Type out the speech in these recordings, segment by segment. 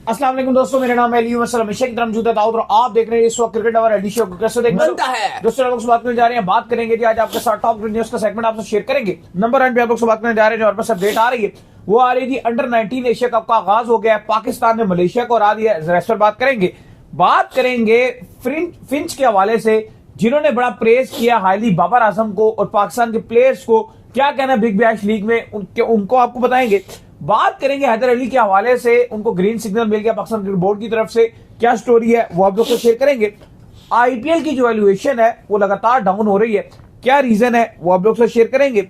अस्सलाम वालेकुम दोस्तों, मेरा नाम है अली हमेशा की तरह मौजूद है दाऊद और आप देख रहे हैं इस वक्त क्रिकेट आवर एडिशन को। कैसे देख बनता है दोस्तों, लोग से बात करने जा रहे हैं, बात करेंगे जी आज आपके साथ टॉप न्यूज का सेगमेंट आपसे शेयर करेंगे। नंबर 1 पे आप लोग से बात करने जा रहे हैं, और बस अपडेट आ रही है वो आ रही थी अंडर 19 एशिया कप का आगाज हो गया है। पाकिस्तान ने मलेशिया को हरा दिया। जरा इस पर बात करेंगे फिंच के हवाले से, जिन्होंने बड़ा प्रेज किया हाईली बाबर आजम को और पाकिस्तान के प्लेयर्स को। क्या कहना बिग बैश लीग में उनको आपको बताएंगे। बात करेंगे हैदर अली के हवाले से, उनको ग्रीन सिग्नल मिल गया पाकिस्तान क्रिकेट बोर्ड की तरफ से। क्या स्टोरी है वो आप लोग को शेयर करेंगे। आईपीएल की जो वैल्यूएशन है वो लगातार डाउन हो रही है, क्या रीजन है वो आप लोग से शेयर करेंगे।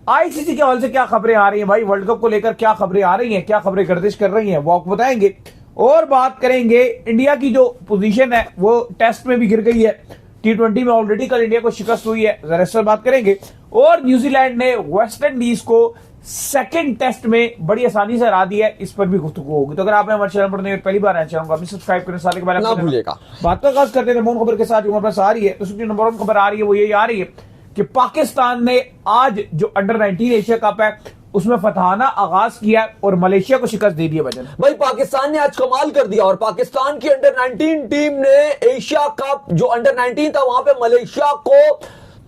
आईसीसी के हवाले से क्या खबरें आ रही हैं भाई, वर्ल्ड कप को लेकर क्या खबरें आ रही हैं, क्या खबरें गर्दिश कर रही हैं वो आपको बताएंगे। और बात करेंगे इंडिया की जो पोजीशन है वो टेस्ट में भी गिर गई है, T20 में ऑलरेडी कल इंडिया को शिकस्त हुई है, जरा इस पर बात करेंगे। और न्यूजीलैंड ने वेस्ट इंडीज को सेकंड टेस्ट में बड़ी आसानी से हरा दिया है, इस पर भी गुफ्तगू होगी। तो अगर आपने हमारे चैनल पर पहली बार आए चैनल को अभी सब्सक्राइब करें, साथ ही ना भूलिएगा। बात का आगाज करते हैं खबर के साथ। हमारे पास आ रही है तो सबसे नंबर 1 खबर आ रही है वो यही आ रही है कि पाकिस्तान ने आज जो अंडर 19 एशिया कप है उसमें फतहाना आगाज किया और मलेशिया को शिकस्त दे दी है। वजन भाई पाकिस्तान ने आज कमाल कर दिया और पाकिस्तान की अंडर 19 टीम ने एशिया कप जो अंडर 19 था वहां पे मलेशिया को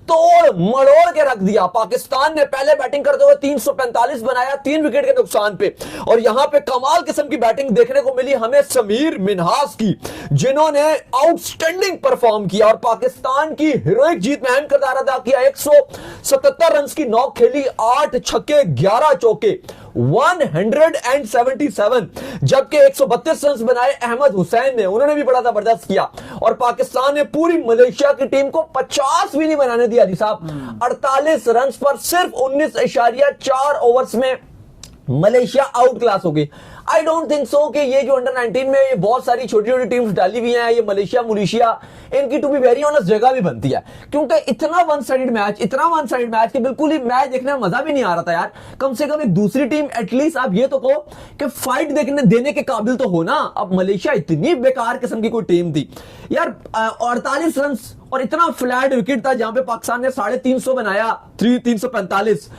तोड़ मड़ोड़ के रख दिया। पाकिस्तान ने पहले बैटिंग करते हुए 345 बनाया 3 विकेट के नुकसान पे, और यहां पे कमाल किस्म की बैटिंग देखने को मिली हमें समीर मिन्हास की, जिन्होंने आउटस्टैंडिंग परफॉर्म किया और पाकिस्तान की हीरोइक जीत में अहम किरदार अदा किया। 177 रन की नॉक खेली, 8 छक्के 11 चौके 177, जबकि 132 रन बनाए अहमद हुसैन ने, उन्होंने भी बड़ा जबरदस्त किया। और पाकिस्तान ने पूरी मलेशिया की टीम को 50 भी नहीं बनाने दिया अली साहब। 48 रन पर सिर्फ 19.4 ओवर्स में मलेशिया आउट क्लास हो गई। आई डोंट थिंक सो कि ये जो अंडर 19 में ये बहुत सारी छोटी छोटी टीम्स डाली हुई हैं, ये मलेशिया इनकी टू बी वेरी ऑनेस्ट जगह भी बनती है, क्योंकि इतना वन साइडेड मैच कि बिल्कुल ही मैच देखने में मजा भी नहीं आ रहा था यार। कम से कम एक दूसरी टीम एटलीस्ट आप ये तो कहो कि फाइट देने के काबिल तो हो ना। अब मलेशिया इतनी बेकार किस्म की कोई टीम थी यार। 48 रन और इतना फ्लैट विकेट था जहां पे पाकिस्तान ने 350 बनाया, 345,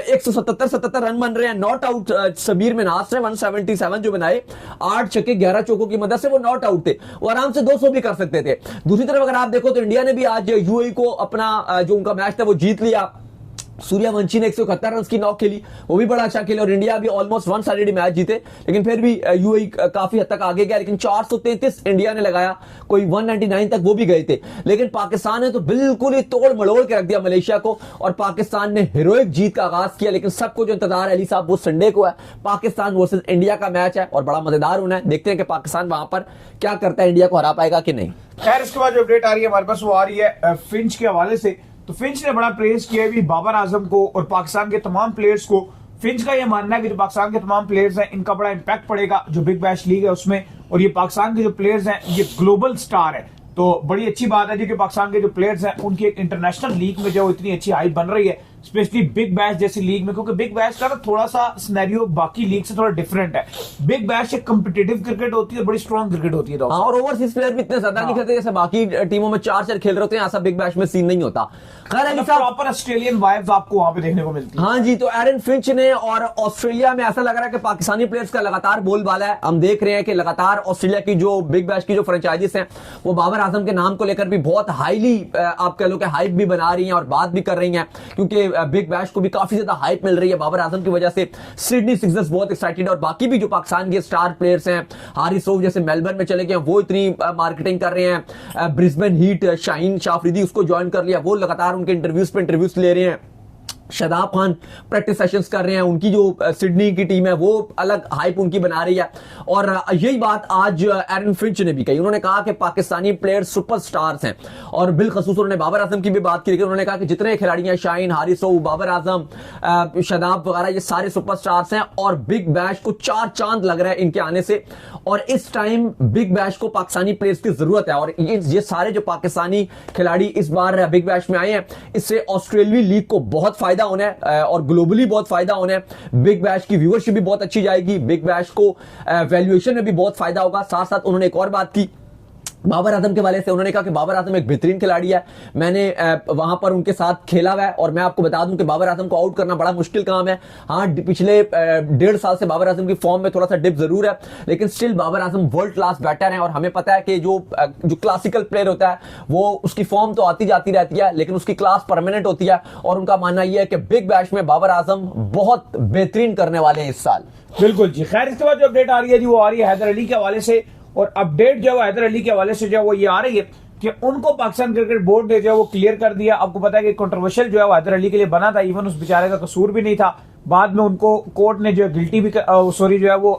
177 रन बन रहे हैं। नॉट आउट समीर मिन्हास ने 177 जो बनाए, 8 छक्के 11 चौकों की मदद से वो नॉट आउट थे, वो आराम से 200 भी कर सकते थे। दूसरी तरफ अगर आप देखो तो इंडिया ने भी आज यूएई को अपना जो उनका मैच था वो जीत लिया। सूर्यवंशी ने 171 रन की नॉक खेली, वो भी बड़ा अच्छा खेला और इंडिया भी ऑलमोस्ट वन साइडेड मैच जीते, लेकिन फिर भी यूएई काफी हद तक आगे गया। लेकिन 433 इंडिया ने लगाया, कोई 199 तक वो भी गए थे, लेकिन पाकिस्तान ने तो बिल्कुल ही तोड़ मड़ोड़ के रख दिया मलेशिया को और पाकिस्तान ने हीरोइक जीत का आगाज किया। लेकिन सबको जो इंतजार है अली साहब वो संडे को है, पाकिस्तान वर्सेज इंडिया का मैच है और बड़ा मजेदार होना है। देखते हैं कि पाकिस्तान वहां पर क्या करता है, इंडिया को हरा पाएगा कि नहीं। खैर इसके बाद जो अपडेट आ रही है हमारे पास वो आ रही है फिंच के हवाले से। तो फिंच ने बड़ा प्रेज किया भी बाबर आजम को और पाकिस्तान के तमाम प्लेयर्स को। फिंच का यह मानना है कि जो पाकिस्तान के तमाम प्लेयर्स हैं इनका बड़ा इंपैक्ट पड़ेगा जो बिग बैश लीग है उसमें, और ये पाकिस्तान के जो प्लेयर्स हैं ये ग्लोबल स्टार है। तो बड़ी अच्छी बात है जी कि पाकिस्तान के जो प्लेयर्स हैं उनकी एक इंटरनेशनल लीग में जो इतनी अच्छी हाइप बन रही है, स्पेशली बिग बैश जैसी लीग में, क्योंकि बिग बैश का ना थोड़ा सा सिनेरियो बाकी लीग से थोड़ा डिफरेंट है। बिग बैश एक कॉम्पिटिटिव क्रिकेट होती है, बड़ी स्ट्रॉन्ग क्रिकेट होती है। और ओवरसीज प्लेयर भी इतने ज्यादा नहीं खेलते जैसे बाकी टीमों में 4-4 खेल रहे होते हैं, ऐसा बिग बैश में सीन नहीं होता। प्रॉपर ऑस्ट्रेलियन वाइब्स आपको वहां पे देखने को मिलती है। हाँ जी, तो एरन फिंच ने और ऑस्ट्रेलिया में ऐसा लग रहा है कि पाकिस्तानी प्लेयर्स का लगातार बोलबाला है। हम देख रहे हैं कि लगातार ऑस्ट्रेलिया की जो बिग बैश की जो फ्रेंचाइजीज हैं वो बाबर आजम के नाम को लेकर भी बहुत हाईली आप कह लो कि हाइप भी बना रही हैं और बात भी कर रही हैं, क्योंकि बिग बैश को भी काफी ज्यादा हाइप मिल रही है बाबर आजम की वजह से। सिडनी सिक्सर्स बहुत एक्साइटेड है और बाकी भी जो पाकिस्तान के स्टार प्लेयर्स हैं, हारिस रऊफ जैसे मेलबर्न में चले गए वो इतनी मार्केटिंग कर रहे हैं। ब्रिस्बेन हीट शाहीन शाफरीदी उसको ज्वाइन कर लिया, वो लगातार उनके इंटरव्यूज पे इंटरव्यूज ले रहे हैं। शादाब खान प्रैक्टिस सेशंस कर रहे हैं, उनकी जो सिडनी की टीम है वो अलग हाइप उनकी बना रही है। और यही बात आज एरन फिंच ने भी कही, उन्होंने कहा कि पाकिस्तानी प्लेयर सुपरस्टार्स हैं और बिलखसूस उन्होंने बाबर आजम की भी बात की, लेकिन उन्होंने कहा कि जितने खिलाड़ी हैं शाहीन, हारिस रऊफ, बाबर आजम, शादाब वगैरह ये सारे सुपरस्टार्स हैं और बिग बैश को 4 चांद लग रहा है इनके आने से। और इस टाइम बिग बैश को पाकिस्तानी प्लेयर्स की जरूरत है और ये सारे जो पाकिस्तानी खिलाड़ी इस बार बिग बैश में आए हैं इससे ऑस्ट्रेलियाई लीग को बहुत फायदा होना है और ग्लोबली बहुत फायदा होना है। बिग बैश की व्यूअरशिप भी बहुत अच्छी जाएगी, बिग बैश को वैल्यूएशन में भी बहुत फायदा होगा। साथ साथ उन्होंने एक और बात की बाबर आजम के वाले से उन्होंने कहा कि बाबर आजम एक बेहतरीन खिलाड़ी है, मैंने वहां पर उनके साथ खेला हुआ है और मैं आपको बता दूं कि बाबर आजम को आउट करना बड़ा मुश्किल काम है। हाँ, पिछले 1.5 साल से बाबर आजम की फॉर्म में थोड़ा सा डिप जरूर है, लेकिन still Babar Azam world class batter है और हमें पता है कि जो क्लासिकल प्लेयर होता है वो उसकी फॉर्म तो आती जाती रहती है लेकिन उसकी क्लास परमानेंट होती है, और उनका मानना यह है कि बिग बैश में बाबर आजम बहुत बेहतरीन करने वाले हैं इस साल। बिल्कुल जी। खैर, इसके बाद जो अपडेट आ रही है जी वो आ रही है हैदर अली के हवाले से, और अपडेट जो है हैदर अली के हवाले से जो है वो ये आ रही है कि उनको पाकिस्तान क्रिकेट बोर्ड ने जो है वो क्लियर कर दिया। आपको पता है कि कंट्रोवर्शियल जो है वो हैदर अली के लिए बना था, इवन उस बेचारे का कसूर भी नहीं था, बाद में उनको कोर्ट ने जो है गिल्टी भी सॉरी जो है वो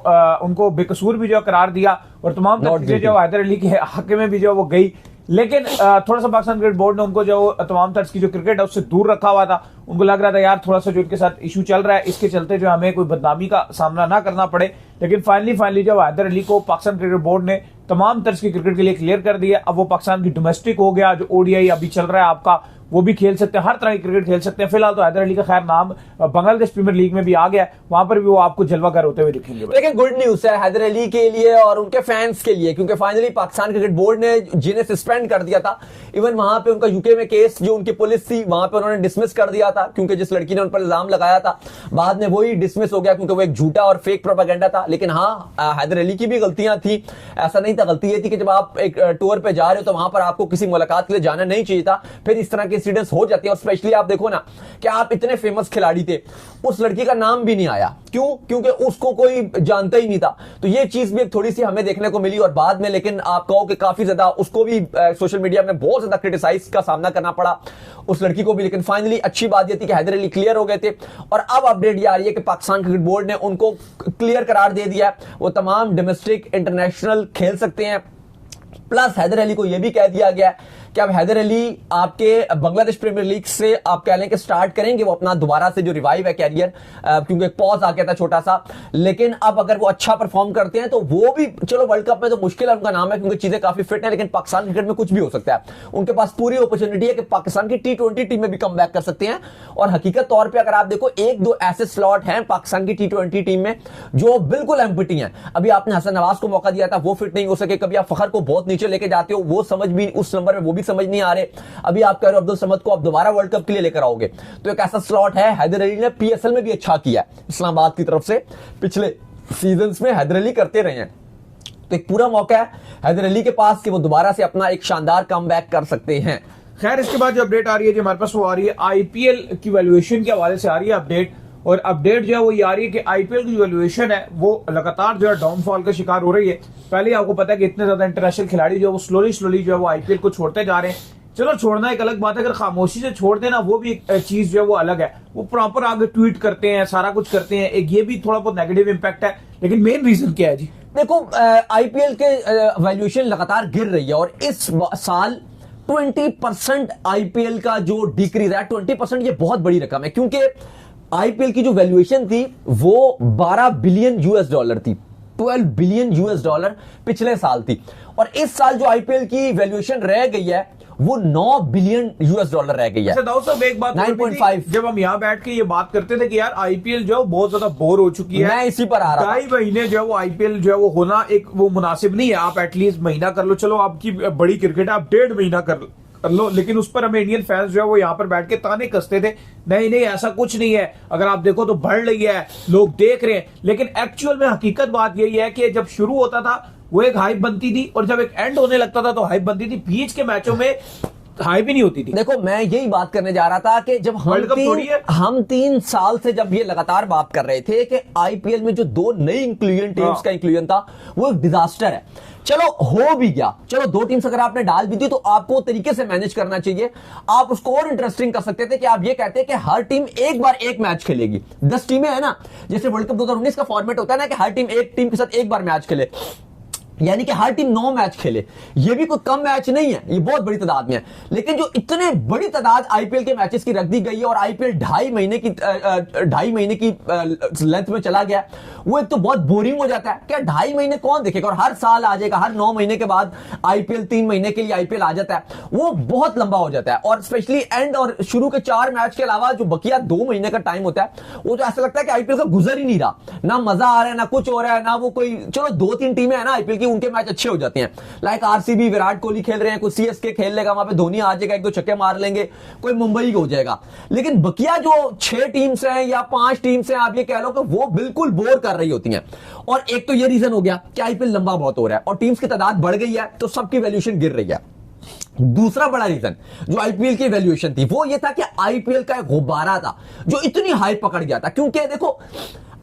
उनको बेकसूर भी जो है करार दिया, और तमाम चीजें जो हैदर अली के हक में भी जो है वो गई। लेकिन थोड़ा सा पाकिस्तान क्रिकेट बोर्ड ने उनको जो तमाम तर्ज की जो क्रिकेट है उससे दूर रखा हुआ था। उनको लग रहा था यार थोड़ा सा जो इनके साथ इशू चल रहा है इसके चलते जो हमें कोई बदनामी का सामना ना करना पड़े, लेकिन फाइनली जो हैदर अली को पाकिस्तान क्रिकेट बोर्ड ने तमाम तर्ज की क्रिकेट के लिए क्लियर कर दिया। अब वो पाकिस्तान की डोमेस्टिक हो गया, जो ओडीआई अभी चल रहा है आपका वो भी खेल सकते हैं, हर तरह की क्रिकेट खेल सकते हैं। फिलहाल तो हैदर अली का खैर नाम बांग्लादेश प्रीमियर लीग में भी आ गया है, वहां पर भी वो आपको जलवागर होते हुए दिखेंगे। लेकिन गुड न्यूज है हैदर अली के लिए और उनके फैंस के लिए, क्योंकि फाइनली पाकिस्तान क्रिकेट बोर्ड ने जिन्हें सस्पेंड कर दिया था, इवन वहां पे उनका यूके में केस जो उनकी पुलिस थी वहां पे उन्होंने डिसमिस कर दिया था, क्योंकि जिस लड़की ने उन पर इल्जाम लगाया था बाद में वही डिसमिस हो गया क्योंकि वो एक झूठा और फेक प्रोपेगेंडा था। लेकिन हाँ, हैदर अली की भी गलतियां थी, ऐसा नहीं था। गलती ये थी कि जब आप एक टूर पे जा रहे हो तो वहां पर आपको किसी मुलाकात के लिए जाना नहीं चाहिए था, फिर इस तरह के इंसिडेंट्स हो जाते हैं। और स्पेशली आप देखो ना कि आप इतने फेमस खिलाड़ी थे, उस लड़की का नाम भी नहीं आया, क्यों? क्योंकि उसको कोई जानता ही नहीं था। तो ये चीज भी थोड़ी सी हमें देखने को मिली और बाद में, लेकिन आप कहो कि काफी ज्यादा उसको भी सोशल मीडिया में बहुत ज्यादा क्रिटिसाइज का सामना करना पड़ा उस लड़की को भी। लेकिन फाइनली अच्छी बात यह थी कि हैदर अली क्लियर हो गए थे, और अब अपडेट ये आ रही है कि पाकिस्तान क्रिकेट बोर्ड ने उनको क्लियर करार दे दिया है, वो तमाम डोमेस्टिक इंटरनेशनल खेल सकते हैं। प्लस हैदर अली को यह भी कह दिया गया कि अब हैदर अली आपके बांग्लादेश प्रीमियर लीग से आप कह लें कि स्टार्ट करेंगे वो अपना दोबारा से जो रिवाइव है कैरियर, क्योंकि एक पॉज आ गया था छोटा सा। लेकिन अब अगर वो अच्छा परफॉर्म करते हैं तो वो भी, चलो वर्ल्ड कप में तो मुश्किल है उनका नाम है क्योंकि चीजें काफी फिट है, लेकिन पाकिस्तान क्रिकेट में कुछ भी हो सकता है। उनके पास पूरी अपॉर्चुनिटी है कि पाकिस्तान की T20 टीम में भी कम बैक कर सकते हैं। और हकीकत तौर पर अगर आप देखो, एक दो ऐसे स्लॉट हैं पाकिस्तान की T20 टीम में जो बिल्कुल एम्प्टी हैं। अभी आपने हसन नवाज को मौका दिया था, वो फिट नहीं हो सके। कभी आप फखर को बहुत नीचे लेके जाते हो, वो समझ भी उस नंबर में वो भी समझ नहीं आ रहे। अभी आप कह रहे हो अब्दुल समद को आप दोबारा वर्ल्ड कप के लिए लेकर आओगे, तो एक ऐसा स्लॉट है। हैदर अली ने पीएसएल में भी अच्छा किया इस्लामाबाद की तरफ से, पिछले सीजन्स में हैदर अली करते रहे हैं, तो एक पूरा मौका है हैदर अली के पास कि वो दोबारा से अपना एक शानदार कमबैक कर सकते हैं। खैर, इसके बाद जो अपडेट आ रही है जो हमारे पास वो आ रही है आईपीएल की वैल्यूएशन के हवाले से आ रही है अपडेट, और अपडेट जो है वो ये आ रही है कि आईपीएल की वैल्यूएशन है वो लगातार जो है डाउनफॉल का शिकार हो रही है। पहले आपको पता है कि इतने ज्यादा इंटरनेशनल खिलाड़ी जो है वो स्लोली जो है वो आईपीएल को छोड़ते जा रहे हैं। चलो, छोड़ना एक अलग बात है, अगर खामोशी से छोड़ देना वो भी एक चीज जो है वो अलग है। वो प्रॉपर आगे ट्वीट करते हैं, सारा कुछ करते हैं, एक ये भी थोड़ा बहुत नेगेटिव इंपैक्ट है। लेकिन मेन रीजन क्या है जी? देखो, आईपीएल के वैल्यूएशन लगातार गिर रही है और इस साल 20% आईपीएल का जो डिक्रीज है, 20% ये बहुत बड़ी रकम है, क्योंकि आईपीएल की जो वैल्यूएशन थी वो 12 बिलियन यूएस डॉलर थी, 12 बिलियन यूएस डॉलर पिछले साल थी। और इस साल जो आईपीएल की वैल्यूएशन रह गई है वो 9 बिलियन यूएस डॉलर रह गई है। एक बात 9.5। जब हम यहाँ बैठ के ये बात करते थे कि यार आईपीएल जो बहुत ज्यादा बोर हो चुकी है, मैं इसी पर आ रहा था। 2.5 महीने जो है वो आईपीएल जो है वो होना एक वो मुनासिब नहीं है। आप एटलीस्ट महीना कर लो, चलो आपकी बड़ी क्रिकेट है, आप 1.5 महीना कर लो, लेकिन उस पर हमें इंडियन फैंस जो है वो यहाँ पर बैठ के ताने कसते थे, नहीं ऐसा कुछ नहीं है। अगर आप देखो तो बढ़ रही है, लोग देख रहे हैं। लेकिन एक्चुअल में हकीकत बात यही है कि जब शुरू होता था वो एक हाइप बनती थी, और जब एक एंड होने लगता था तो हाइप बनती थी। बीच के मैचों में हाइप ही नहीं होती थी। देखो, मैं यही बात करने जा रहा था कि जब हम 3 साल से जब ये लगातार बात कर रहे थे कि आईपीएल में जो 2 नई इंक्लूजन टीम्स का इंक्लूजन था वो एक डिजास्टर है। चलो, हो भी गया, चलो 2 टीम्स अगर आपने डाल भी दी तो आपको तरीके से मैनेज करना चाहिए। आप उसको और इंटरेस्टिंग कर सकते थे कि आप ये कहते हैं कि हर टीम एक बार एक मैच खेलेगी। 10 टीमें है ना, जैसे वर्ल्ड कप 2019 का फॉर्मेट होता है ना कि हर टीम एक टीम के साथ एक बार मैच खेले, यानी कि हर टीम 9 मैच खेले। ये भी कोई कम मैच नहीं है, ये बहुत बड़ी तादाद में है। लेकिन जो इतने बड़ी तादाद आईपीएल के मैचेस की रख दी गई है और आईपीएल 2.5 महीने की लेंथ में चला गया, वो एक तो बहुत बोरिंग हो जाता है। क्या 2.5 महीने कौन देखेगा? और हर साल आ जाएगा, हर 9 महीने के बाद आईपीएल 3 महीने के लिए आईपीएल आ जाता है, वो बहुत लंबा हो जाता है। और स्पेशली एंड और शुरू के 4 मैच के अलावा जो बकिया 2 महीने का टाइम होता है, वो तो ऐसा लगता है कि आईपीएल का गुजर ही नहीं रहा, ना मजा आ रहा है, ना कुछ हो रहा है, ना वो कोई, चलो 2-3 टीमें हैं ना आईपीएल की उनके मैच अच्छे हो जाते हैं। लाइक आरसीबी, विराट कोहली खेल रहे हैं, कोई सीएसके खेल लेगा, वहां पे धोनी आ जाएगा, 1-2 छक्के मार लेंगे, कोई मुंबई हो जाएगा। लेकिन बकिया जो 6 टीम्स हैं या 5 टीम्स हैं, आप ये कह लो कि वो बिल्कुल बोर कर रही होती हैं। और एक तो ये रीजन हो गया कि आईपीएल लंबा बहुत हो रहा है और टीम्स की तादाद बढ़ गई है, तो सबकी वैल्यूएशन गिर रही है। दूसरा बड़ा रीजन जो आईपीएल की वैल्यूएशन थी वो ये था कि आईपीएल का एक गुब्बारा था जो इतनी हाई पकड़ गया था। क्योंकि देखो,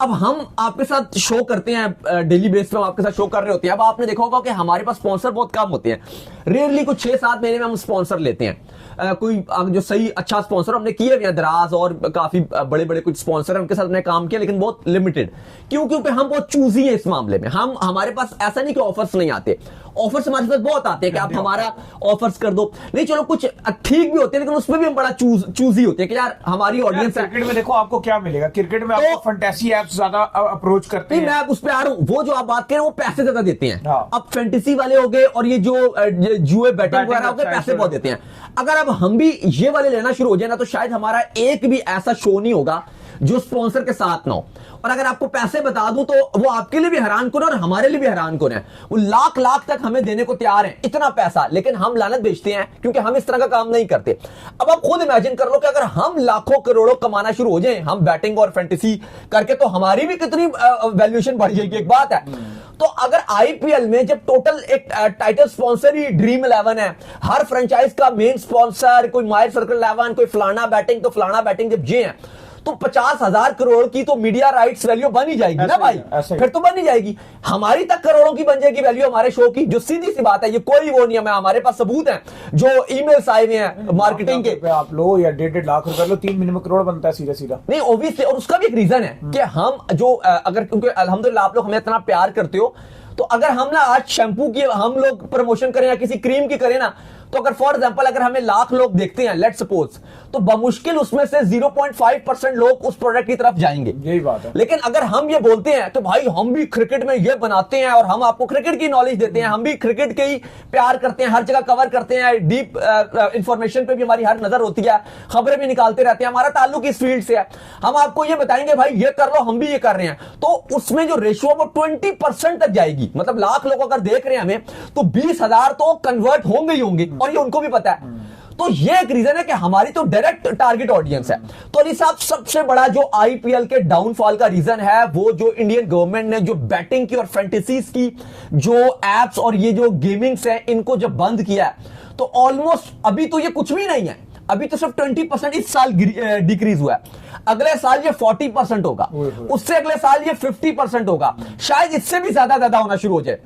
अब हम आपके साथ शो करते हैं, डेली बेस पे हम आपके साथ शो कर रहे होते हैं। अब आपने देखा होगा कि हमारे पास स्पॉन्सर बहुत कम होते हैं, रेयरली कुछ 6-7 महीने में हम स्पॉन्सर लेते हैं। कोई जो सही अच्छा स्पॉन्सर हमने किए हुए हैं, दराज और काफी बड़े बड़े कुछ स्पॉन्सर हैं, उनके साथ हमने काम किया, लेकिन बहुत लिमिटेड। क्योंकि हम बहुत चूजी हैं इस मामले में। हमारे पास ऐसा नहीं कि ऑफर्स नहीं आते, ऑफर्स हमारे पास बहुत आते हैं कि आप हमारा ऑफर्स कर दो। नहीं, चलो कुछ ठीक भी होते हैं, लेकिन उसमें भी हम बड़ा चूजी होते हैं कि यार हमारी ऑडियंस। क्रिकेट में देखो आपको क्या मिलेगा, क्रिकेट में आपको फैंटेसी ऐप्स ज्यादा अप्रोच करते हैं। मैं उस पे आ रहा हूं, वो जो आप बात करें वो पैसे ज्यादा देते हैं। हाँ। अब फैंटेसी वाले हो गए और ये जो जुए बैटिंग वगैरह हो गए, पैसे बहुत देते हैं। अगर अब हम भी ये वाले लेना शुरू हो जाए ना, तो शायद हमारा एक भी ऐसा शो नहीं होगा जो स्पॉन्सर के साथ ना हो। और अगर आपको पैसे बता दूं तो वो आपके लिए भी हैरान कौन है और हमारे लिए भी हैरान कौन है। वो लाख तक हमें देने को तैयार हैं, इतना पैसा, लेकिन हम लानत बेचते हैं क्योंकि हम इस तरह का काम नहीं करते। अब आप खुद इमेजिन कर लो कि अगर हम लाखों करोड़ों कमाना शुरू हो जाएं हम बैटिंग और फैंटेसी करके, तो हमारी भी कितनी वैल्यूएशन बढ़ जाएगी। एक बात है, तो अगर आईपीएल में जब टोटल एक टाइटल स्पॉन्सर ही ड्रीम 11 है, हर फ्रेंचाइज का मेन स्पॉन्सर कोई मायर सर्कल 11, कोई फलाना बैटिंग तो फलाना बैटिंग, जब ये है तो 50,000 करोड़ की तो मीडिया राइट्स वैल्यू बन ही जाएगी ना भाई। फिर तो बन ही जाएगी, हमारी तक करोड़ों की बन जाएगी वैल्यू हमारे शो की, जो सीधी सी बात है। ये कोई वो नहीं है, हमारे पास सबूत है जो ईमेल्स आए हुए हैं मार्केटिंग के। आप लो या 1.5 लाख रुपए लो, 3 महीने में करोड़ बनता है सीधा सीधा। नहीं, ऑब्वियसली, और उसका भी एक रीजन है कि हम जो अगर, क्योंकि अल्हम्दुलिल्लाह आप लोग हमें इतना प्यार करते हो, तो अगर हम ना आज शैम्पू की हम लोग प्रमोशन करें या किसी क्रीम की करें ना, तो अगर फॉर एग्जांपल अगर हमें लाख लोग देखते हैं, लेट्स सपोज, तो बमुश्किल उसमें से 0.5% लोग उस प्रोडक्ट की तरफ जाएंगे। यही बात है। लेकिन अगर हम ये बोलते हैं तो भाई हम भी क्रिकेट में ये बनाते हैं और हम आपको क्रिकेट की नॉलेज देते हैं, हम भी क्रिकेट के ही प्यार करते हैं, हर जगह कवर करते हैं, डीप इंफॉर्मेशन पे भी हमारी हर नजर होती है, खबरें भी निकालते रहते हैं, हमारा ताल्लुक इस फील्ड से है, हम आपको ये बताएंगे भाई ये कर लो, हम भी ये कर रहे हैं, तो उसमें जो रेशियो वो 20% तक जाएगी। मतलब लाख लोग अगर देख रहे हैं हमें, तो 20,000 तो कन्वर्ट होंगे ही होंगे, और ये उनको भी पता है। तो ये एक रीजन है कि हमारी तो डायरेक्ट टारगेट ऑडियंस है। तो अली साहब, सबसे बड़ा जो आईपीएल के डाउनफॉल का रीजन है वो जो इंडियन गवर्नमेंट ने जो बैटिंग की और फैंटेसीज की जो एप्स और ये जो गेमिंग्स है इनको जब बंद किया है, तो ऑलमोस्ट अभी तो ये कुछ भी नहीं है, अभी तो सिर्फ 20% इस साल डिक्रीज हुआ है, अगले साल ये 40% होगा, उससे अगले साल ये 50% होगा, शायद इससे भी ज्यादा होना शुरू हो जाए।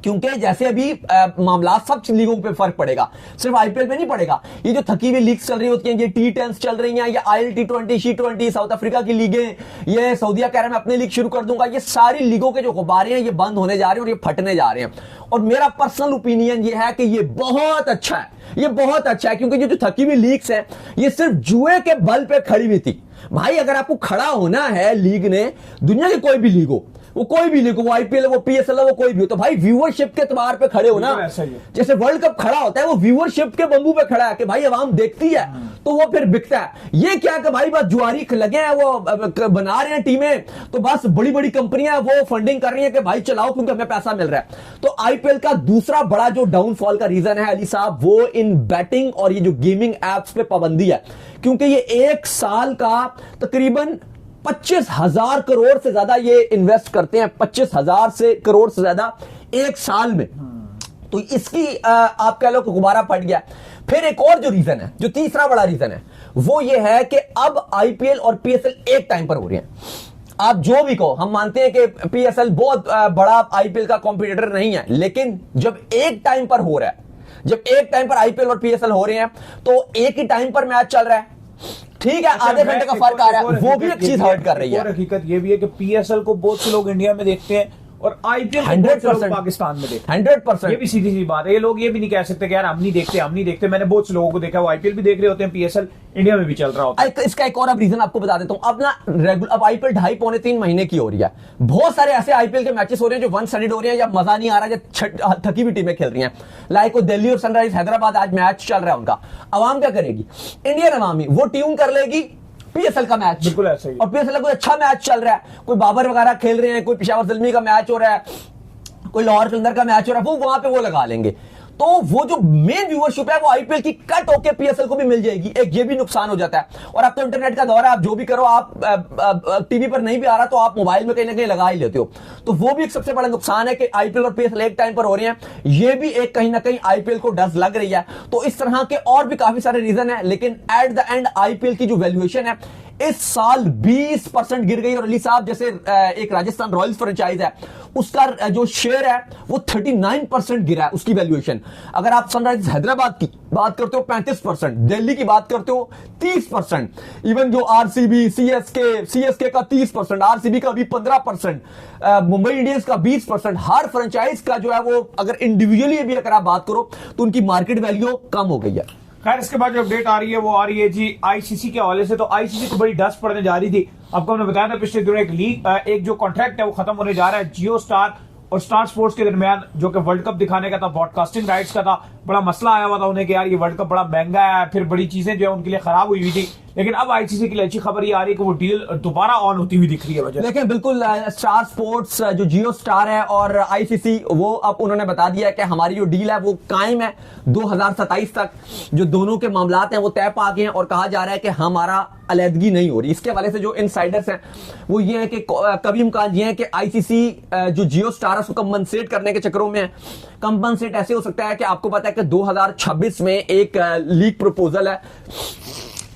क्योंकि जैसे अभी मामला सब लीगों पे फर्क पड़ेगा, सिर्फ आईपीएल पे नहीं पड़ेगा। ये जो थकी हुई लीग्स चल रही होती हैं, ये T10 चल रही हैं, ये IL T20, T20, south Africa की लीगें, ये सऊदीया कह रहा है मैं अपनी लीग शुरू कर दूंगा, ये सारी लीगों के जो गुब्बारे हैं ये बंद होने जा रहे हैं और ये फटने जा रहे हैं। और मेरा पर्सनल ओपिनियन ये है कि ये बहुत अच्छा है, ये बहुत अच्छा है, क्योंकि ये जो थकी हुई लीग्स है ये सिर्फ जुए के बल पे खड़ी हुई थी। भाई अगर आपको खड़ा होना है लीग ने, दुनिया की कोई भी लीग हो, वो कोई भी लीग, वो आईपीएल है, वो पीएसएल है, वो कोई भी हो, तो भाई व्यूअरशिप के एतबार पे खड़े हो ना। जैसे वर्ल्ड कप खड़ा होता है वो व्यूअरशिप के बंबू पे खड़ा है कि भाई अवाम देखती है तो वो फिर बिकता है। ये क्या कि भाई बस जुआरी लगे हैं, वो बना रहे हैं टीमें, तो बस बड़ी बड़ी कंपनियां वो फंडिंग कर रही है कि भाई चलाओ क्योंकि हमें पैसा मिल रहा है। तो आईपीएल का दूसरा बड़ा जो डाउनफॉल का रीजन है अली साहब, वो इन बैटिंग और ये जो गेमिंग एप्स पे पाबंदी है, क्योंकि ये एक साल का तकरीबन 25,000 करोड़ से ज्यादा ये इन्वेस्ट करते हैं, 25,000 करोड़ से ज्यादा एक साल में। तो इसकी आप कह लो कि गुब्बारा फट गया। फिर एक और जो रीजन है, जो तीसरा बड़ा रीजन है, वो ये है कि अब आईपीएल और पीएसएल एक टाइम पर हो रही हैं। आप जो भी कहो, हम मानते हैं कि पीएसएल बहुत बड़ा आईपीएल का कॉम्पिटिटर नहीं है, लेकिन जब एक टाइम पर हो रहा है, जब एक टाइम पर आईपीएल और पीएसएल हो रहे हैं, तो एक ही टाइम पर मैच चल रहा है, ठीक है, आधे घंटे का फर्क आ रहा है, वो भी एक चीज हर्ट कर रही है। हकीकत ये भी है कि पीएसएल को बहुत से लोग इंडिया में देखते हैं और आईपीएल 100% पाकिस्तान में देखते हैं। 100% ये भी सीधी सी बात है। ये लोग ये भी नहीं कह सकते कि यार हम नहीं देखते। मैंने बहुत से लोगों को देखा, वो आईपीएल भी देख रहे होते हैं, पीएसएल इंडिया में भी चल रहा होता है। इसका एक और अब रीजन आपको बता देता हूं। अब ना अब आईपीएल 2.5-3 महीने की हो रही है, बहुत सारे ऐसे आईपीएल के मैचेस हो रहे हैं जो वन साइडेड हो रहे हैं, या मजा नहीं आ रहा है, थकी हुई टीमें खेल रही हैं। लाइक दिल्ली और सनराइज हैदराबाद आज मैच चल रहा है उनका, अवाम क्या करेगी? इंडियन अवामी वो ट्यून कर लेगी पीएसएल का मैच, बिल्कुल ऐसा ही। और पीएसएल का कोई अच्छा मैच चल रहा है, कोई बाबर वगैरह खेल रहे हैं, कोई पेशावर ज़ल्मी का मैच हो रहा है, कोई लाहौर के अंदर का मैच हो रहा है वो वहां पे वो लगा लेंगे, तो वो जो मेन व्यूअरशिप है वो आईपीएल की कट होके पीएसएल को भी मिल जाएगी। एक ये भी नुकसान हो जाता है। और अब तो इंटरनेट का दौर है, आप जो भी करो, आप टीवी पर नहीं भी आ रहा तो आप मोबाइल में कहीं ना कहीं लगा ही लेते हो, तो वो भी एक सबसे बड़ा नुकसान है कि आईपीएल और पीएसएल एक टाइम पर हो रहे हैं। ये भी एक कहीं ना कहीं आईपीएल को डर लग रही है। तो इस तरह के और भी काफी सारे रीजन है, लेकिन एट द एंड आईपीएल की जो वैल्यूएशन है इस साल 20% गिर गई। और अली साहब जैसे एक राजस्थान रॉयल्स फ्रेंचाइज है, उसका जो शेयर है वो 39% गिरा है उसकी वैल्यूएशन। अगर आप सनराइजर्स हैदराबाद की बात करते हो 35%, दिल्ली की बात करते हो 30%, इवन जो आरसीबी, सीएसके का 30%, आरसीबी का भी 15%, मुंबई इंडियंस का 20%, हर फ्रेंचाइज का जो है वो अगर इंडिविजुअली भी अगर आप बात करो तो उनकी मार्केट वैल्यू कम हो गई है। खैर, इसके बाद जो अपडेट आ रही है वो आ रही है जी आईसीसी के हवाले से। तो आईसीसी को बड़ी डस्ट पड़ने जा रही थी। आपको हमने बताया था पिछले दिनों एक जो कॉन्ट्रैक्ट है वो खत्म होने जा रहा है जियो स्टार और स्टार स्पोर्ट्स के दरमियान, जो कि वर्ल्ड कप दिखाने का था, ब्रॉडकास्टिंग राइट्स का था। बड़ा मसला आया हुआ था उन्हें कि यार ये वर्ल्ड कप बड़ा महंगा है, फिर बड़ी चीजें जो है उनके लिए खराब हुई थी। लेकिन अब आईसीसी के लिए अच्छी खबर ये आ रही है कि वो डील दोबारा ऑन होती हुई दिख रही है। वजह देखिए, बिल्कुल स्टार स्पोर्ट्स जो जियो स्टार है और आईसीसी, वो अब उन्होंने बता दिया है कि हमारी जो डील है वो कायम है 2027 तक। जो दोनों के मामलात हैं वो तय पा गए हैं और कहा जा रहा है कि हमारा अलहदगी नहीं हो रही। इसके हवाले से जो इनसाइडर्स हैं वो ये है कि कभी इम्कान ये है कि आईसीसी जो जियो स्टार है उसको कंपनसेट करने के चक्करों में है। कंपनसेट ऐसे हो सकता है कि आपको पता है कि 2026 में एक लीग प्रपोजल है,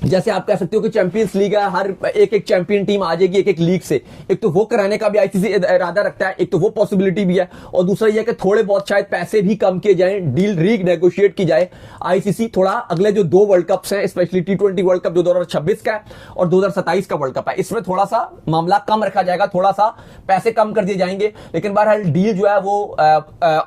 जैसे आप कह सकते हो कि चैंपियंस लीग है, हर एक चैंपियन टीम आ जाएगी एक लीग से। एक तो वो कराने का भी आईसीसी इरादा रखता है, एक तो वो पॉसिबिलिटी भी है, और दूसरा ये है कि थोड़े बहुत शायद पैसे भी कम किए जाएं, डील रीनेगोशिएट की जाए। आईसीसी थोड़ा अगले जो 2 वर्ल्ड कप्स हैं, स्पेशली T20 वर्ल्ड कप जो 2026 का है और 2027 का वर्ल्ड कप है, इसमें थोड़ा सा मामला कम रखा जाएगा, थोड़ा सा पैसे कम कर दिए जाएंगे। लेकिन बहरहाल डील जो है वो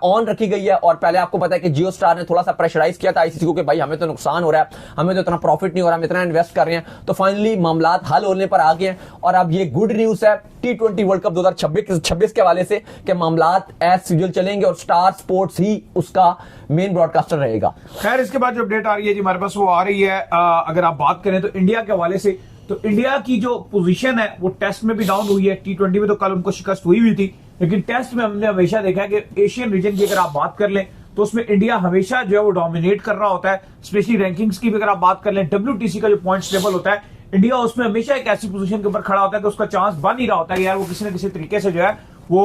ऑन रखी गई है। और पहले आपको पता है कि जियो स्टार ने थोड़ा सा प्रेशराइज किया था आईसीसी को कि भाई हमें तो नुकसान हो रहा है, हमें तो इतना प्रॉफिट नहीं हो रहा, हम इतना इन्वेस्ट कर रहे हैं। तो फाइनली मामलात हल होने पर आ गए हैं। और अब ये गुड न्यूज है T20 वर्ल्ड कप 2026 के हवाले से कि मामलात एज यूजुअल चलेंगे और स्टार स्पोर्ट्स ही उसका मेन ब्रॉडकास्टर रहेगा। खैर, इसके बाद जो अपडेट आ रही है जी हमारे पास वो आ रही है, अगर आप बात करें तो इंडिया के हवाले से, तो इंडिया की जो पोजीशन है वो टेस्ट में भी डाउन हुई है। T20 में तो कल उनको शिकस्त हुई थी, लेकिन टेस्ट में हमने हमेशा देखा है कि एशियन रीजन की अगर आप बात कर लें तो उसमें इंडिया हमेशा जो है वो डोमिनेट कर रहा होता है। स्पेशली रैंकिंग्स की भी अगर आप बात कर लें, WTC का जो पॉइंट्स टेबल होता है, इंडिया उसमें हमेशा एक ऐसी पोजीशन के ऊपर खड़ा होता है कि उसका चांस बन ही रहा होता है यार वो किसी न किसी तरीके से जो है वो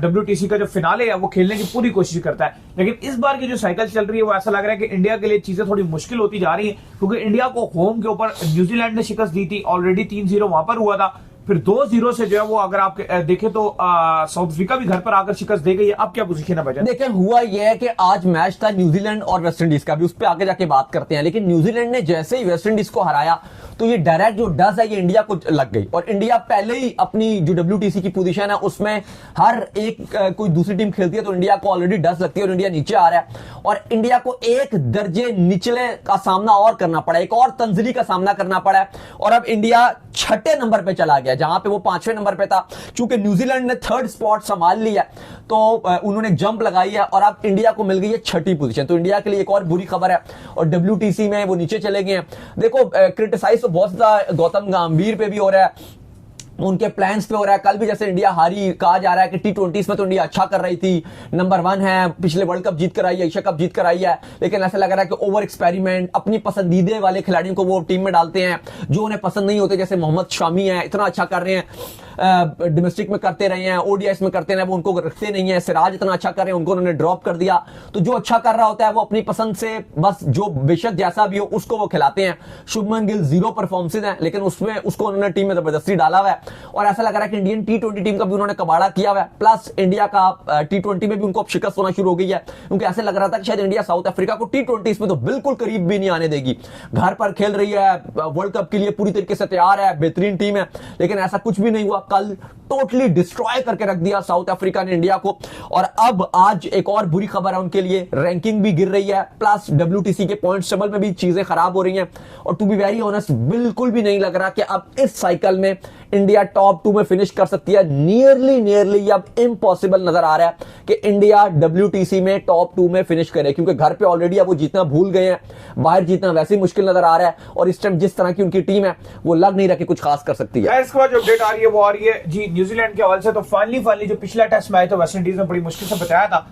WTC का जो फिनाले है वो खेलने की पूरी कोशिश करता है। लेकिन इस बार की जो साइकिल चल रही है वो ऐसा लग रहा है कि इंडिया के लिए चीजें थोड़ी मुश्किल होती जा रही है, क्योंकि इंडिया को होम के ऊपर न्यूजीलैंड ने शिकस्त दी थी, ऑलरेडी 3-0 वहां पर हुआ था। फिर 2-0 से जो है वो अगर आप देखें तो साउथ अफ्रीका भी घर पर आकर शिकस्त दे गई है। अब क्या पोजीशन है भाई? देखिए, हुआ यह है कि आज मैच था न्यूजीलैंड और वेस्ट इंडीज का भी, उस पर आगे जाके बात करते हैं। लेकिन न्यूजीलैंड ने जैसे ही वेस्ट इंडीज को हराया तो ये डायरेक्ट जो डस है ये इंडिया को लग गई। और इंडिया पहले ही अपनी जो WTC की पोजीशन है उसमें हर एक कोई दूसरी टीम खेलती है तो इंडिया को ऑलरेडी डस लगती है और इंडिया नीचे आ रहा है। और इंडिया को एक दर्जे निचले का सामना और करना पड़ा, एक और तंजली का सामना करना पड़ा है। और अब इंडिया 6ठे नंबर पे चला गया, जहां पे वो 5वें नंबर पे था। चूंकि न्यूजीलैंड ने 3rd स्पॉट संभाल लिया तो उन्होंने जंप लगाई है और अब इंडिया को मिल गई है 6ठी पोजीशन। तो इंडिया के लिए एक और बुरी खबर है। और WTC में वो नीचे चले गए हैं। देखो, क्रिटिसाइज तो बहुत ज्यादा गौतम गंभीर पे भी हो रहा है, उनके प्लान्स पे हो रहा है। कल भी जैसे इंडिया हारी, कहा जा रहा है कि T20 में तो इंडिया अच्छा कर रही थी, नंबर 1 है, पिछले वर्ल्ड कप जीत कर आई है, एशिया कप जीत कर आई है। लेकिन ऐसा लग रहा है कि ओवर एक्सपेरिमेंट, अपनी पसंदीदे वाले खिलाड़ियों को वो टीम में डालते हैं जो उन्हें पसंद नहीं होते। जैसे मोहम्मद शामी है, इतना अच्छा कर रहे हैं, डोमेस्टिक में करते रहे हैं, ODIs में करते रहे, वो उनको रखते नहीं है। सिराज इतना अच्छा कर रहे हैं, उनको उन्होंने ड्रॉप कर दिया। तो जो अच्छा कर रहा होता है वो अपनी पसंद से बस जो बेशक जैसा भी हो उसको वो खिलाते हैं। शुभमन गिल 0 परफॉर्मेंसेज हैं, लेकिन उसमें उसको उन्होंने टीम में जबरदस्ती डाला हुआ है। और ऐसा लग रहा है कि इंडियन T20 टीम का भी उन्होंने कबाड़ा किया हुआ है। प्लस इंडिया का T20 में भी उनको शिकस्त होना शुरू हो गई है, क्योंकि ऐसे लग रहा था कि शायद इंडिया साउथ अफ्रीका को T20 में तो बिल्कुल करीब भी नहीं आने देगी। घर पर खेल रही है, वर्ल्ड कप के लिए पूरी तरीके से तैयार है, बेहतरीन टीम है, लेकिन ऐसा कुछ भी नहीं हुआ। कल टोटली डिस्ट्रॉय करके रख दिया साउथ अफ्रीका ने इंडिया को। और अब आज एक और बुरी खबर है उनके लिए, रैंकिंग भी गिर रही है, प्लस WTC के पॉइंट्स टेबल में भी चीजें खराब हो रही हैं। और टू बी वेरी ऑनेस्ट, बिल्कुल भी नहीं लग रहा कि अब इस साइकिल में इंडिया टॉप 2 में फिनिश कर सकती है। नियरली अब इम्पॉसिबल नजर आ रहा है कि इंडिया WTC में टॉप 2 में फिनिश करे, क्योंकि घर पे ऑलरेडी अब वो जीतना भूल गए हैं, बाहर जीतना वैसे ही मुश्किल नजर आ रहा है। और इस टाइम जिस तरह की उनकी टीम है वो लग नहीं रहा कि कुछ खास कर सकती है। इसके बाद जो अपडेट आ रही है वो आ रही है ये जी न्यूजीलैंड के हवाले से तो फाइनली जो पिछला टेस्ट मैच था वेस्ट इंडीज में बड़ी मुश्किल से बचाया था।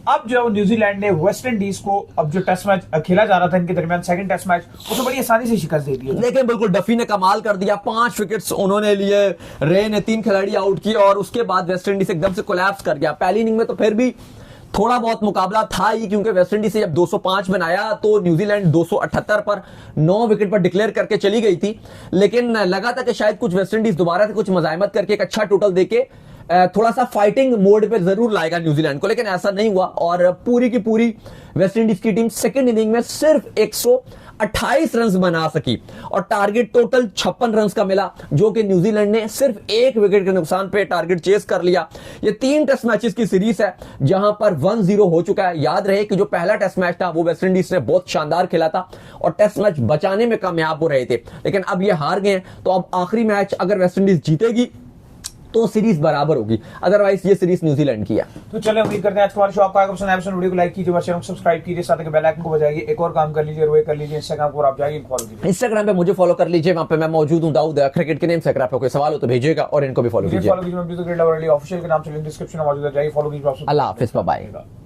अब जो न्यूजीलैंड ने वेस्ट इंडीज को अब जो टेस्ट मैच खेला जा रहा था इनके दरमियान सेकंड टेस्ट मैच उसे बड़ी आसानी से शिकस्त दे दी है। लेकिन बिल्कुल डफी ने कमाल कर दिया, 5 विकेट्स उन्होंने लिए, रे ने 3 खिलाड़ी आउट किए और उसके बाद वेस्ट इंडीज एकदम से कोलैप्स कर गया। पहली इनिंग में तो फिर भी थोड़ा बहुत मुकाबला था ही, क्योंकि वेस्ट इंडीज से जब 205 बनाया तो न्यूजीलैंड 278 पर 9 विकेट पर डिक्लेयर करके चली गई थी। लेकिन लगा था कि शायद कुछ वेस्ट इंडीज दोबारा से कुछ मजामत करके एक अच्छा टोटल देके थोड़ा सा फाइटिंग मोड पे जरूर लाएगा न्यूजीलैंड को, लेकिन ऐसा नहीं हुआ और पूरी की पूरी वेस्ट इंडीज की टीम सेकंड इनिंग में सिर्फ 128 रन बना सकी और टारगेट टोटल 56 रन का मिला, जो कि न्यूजीलैंड ने सिर्फ 1 विकेट के नुकसान पे टारगेट चेस कर लिया। ये 3 टेस्ट मैचेस की सीरीज है जहां पर 1-0 हो चुका है। याद रहे कि जो पहला टेस्ट मैच था वो वेस्ट इंडीज ने बहुत शानदार खेला था और टेस्ट मैच बचाने में कामयाब हो रहे थे, लेकिन अब ये हार गए। तो अब आखिरी मैच अगर वेस्ट इंडीज जीतेगी तो सीरीज बराबर होगी, अदरवाइज ये सीरीज न्यूजीलैंड की है। तो चले उम्मीद करते हैं आज हमारे शो आपको आएगा पसंद आया। वीडियो को लाइक कीजिए, चैनल को सब्सक्राइब कीजिए, साथ में बेल आइकन को बजाइए। एक और काम कर लीजिए, रोए कर लीजिए, इंस्टाग्राम पर आप जाइए फॉलो कीजिए। इंस्टाग्राम पे मुझे फॉलो कर लीजिए, वहां पे मैं मौजूद हूं दाऊद क्रिकेट के नेम से। अगर आपको कोई सवाल हो तो भेजिएगा और इनको भी फॉलो कीजिए। ऑफिशियल के नाम से लिंक डिस्क्रिप्शन में मौजूद है, जाइए फॉलो कीजिए। अल्लाह हाफिज, बाय बाय।